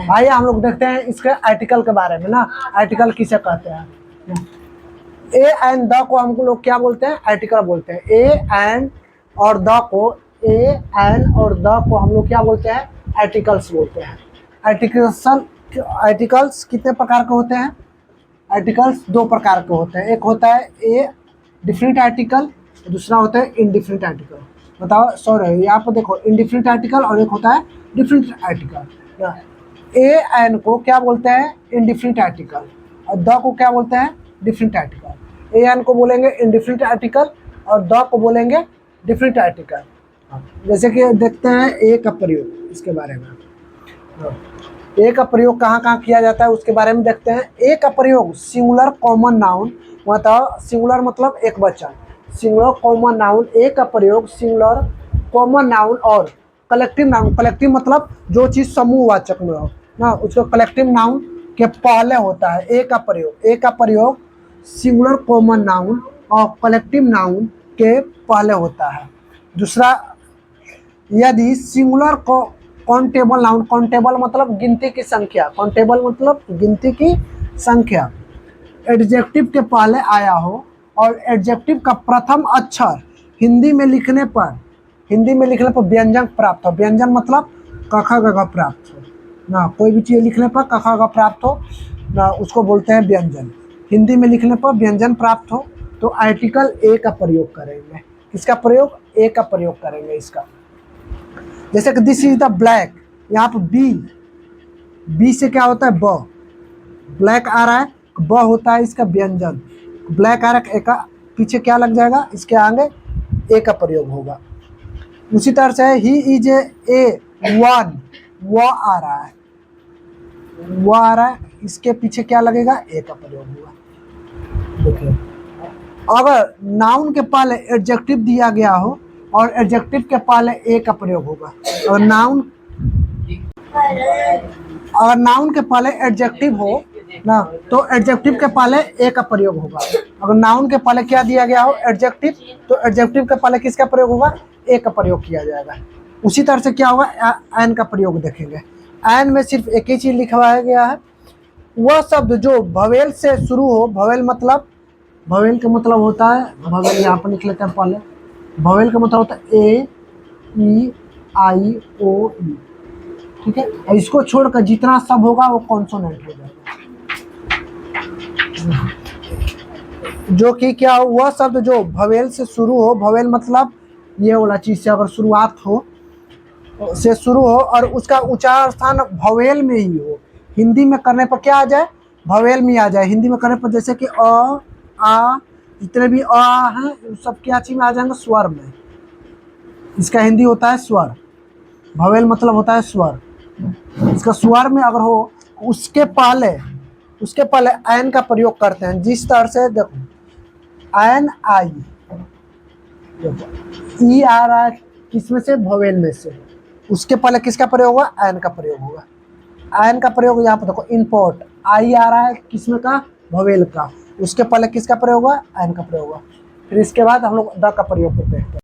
भाई हम लोग देखते हैं इसके आर्टिकल के बारे में ना, आर्टिकल किसे कहते हैं। ए एंड द को हम लोग क्या बोलते हैं, आर्टिकल बोलते हैं। ए एंड और द को, ए एंड और द को हम लोग क्या बोलते हैं, आर्टिकल्स बोलते हैं। आर्टिकल्स कितने प्रकार के होते हैं, आर्टिकल्स दो प्रकार के होते हैं। एक होता है ए डिफरेंट आर्टिकल, दूसरा होता है इनडिफरेंट आर्टिकल। बताओ, सॉरी यहाँ पर देखो, इनडिफरेंट आर्टिकल और एक होता है डिफरेंट आर्टिकल। ए एन को क्या बोलते हैं, इनडिफरेंट आर्टिकल, और द को क्या बोलते हैं, डिफरेंट आर्टिकल। ए एन को बोलेंगे इनडिफरेंट आर्टिकल और द को बोलेंगे डिफरेंट आर्टिकल। जैसे कि देखते हैं ए का प्रयोग, इसके बारे में ए का प्रयोग कहाँ कहाँ किया जाता है उसके बारे में देखते हैं। ए का प्रयोग सिंगुलर कॉमन नाउन, मतलब सिंगुलर मतलब एक वचन, सिंगुलर कॉमन नाउन। ए का प्रयोग सिंगुलर कॉमन नाउन और कलेक्टिव नाउन, कलेक्टिव मतलब जो चीज़ समूहवाचक में हो ना, उसको कलेक्टिव नाउन के पहले होता है ए का प्रयोग। ए का प्रयोग सिंगुलर कॉमन नाउन और कलेक्टिव नाउन के पहले होता है। दूसरा, यदि सिंगुलर को काउंटेबल नाउन, काउंटेबल मतलब गिनती की संख्या, काउंटेबल मतलब गिनती की संख्या, एडजेक्टिव के पहले आया हो और एडजेक्टिव का प्रथम अक्षर हिंदी में लिखने पर व्यंजन प्राप्त हो। व्यंजन मतलब क ख ग घ प्राप्त हो ना, कोई भी चीज़ लिखने पर क ख ग प्राप्त हो ना, उसको बोलते हैं व्यंजन। हिंदी में लिखने पर व्यंजन प्राप्त हो तो आर्टिकल ए का प्रयोग करेंगे। किसका प्रयोग, ए का प्रयोग करेंगे इसका। जैसे कि दिस इज द ब्लैक, यहाँ पर बी से क्या होता है, ब, ब्लैक आ रहा है, ब होता है इसका व्यंजन। ब्लैक आ रहा है, ए का पीछे क्या लग जाएगा, इसके आगे ए का प्रयोग होगा। उसी तरह से ही इज ए वन, वो आ रहा है, वो आ रहा है, इसके पीछे क्या लगेगा, ए का प्रयोग होगा। देखिए, अगर नाउन के पहले एडजेक्टिव दिया गया हो और एडजेक्टिव के पहले ए का प्रयोग होगा। और नाउन के पहले एडजेक्टिव हो ना, तो एडजेक्टिव के पहले ए का प्रयोग होगा। अगर नाउन के पहले क्या दिया गया हो, एडजेक्टिव, तो एडजेक्टिव के पहले किसका प्रयोग होगा, ए का प्रयोग किया जाएगा। उसी तरह से क्या होगा, एन का प्रयोग देखेंगे। एन में सिर्फ एक ही चीज लिखवाया गया है, वह शब्द जो भवेल से शुरू हो। भवेल मतलब, भवेल का मतलब होता है, भवेल यहाँ पर लिख लेते हैं पहले। भवेल का मतलब होता है ए ई आई ओ ई, ठीक है। और इसको छोड़कर जितना सब होगा वो कॉन्सोनेंट हो जाएगा। जो कि क्या हो, वह शब्द जो भवेल से शुरू हो। भवेल मतलब ये वाला चीज से अगर शुरुआत हो, से शुरू हो और उसका उच्चारण स्थान भवेल में ही हो। हिंदी में करने पर क्या आ जाए, भवेल में आ जाए। हिंदी में करने पर जैसे कि अ, आ, जितने भी अ हैं सब क्या चीज में आ जाएंगे, स्वर में। इसका हिंदी होता है स्वर। भवेल मतलब होता है स्वर। इसका स्वर में अगर हो, उसके पहले एन का प्रयोग करते हैं। जिस तरह से देखो, एन आई, ई आ रहा है किसमें से, भवेल में से, उसके पहले किसका प्रयोग होगा, एन का प्रयोग होगा। एन का प्रयोग यहाँ पर देखो, इम्पोर्ट, आई आ रहा है किसमें का, भवेल का, उसके पहले किसका प्रयोग होगा, एन का प्रयोग होगा। फिर इसके बाद हम लोग द का प्रयोग करते हैं।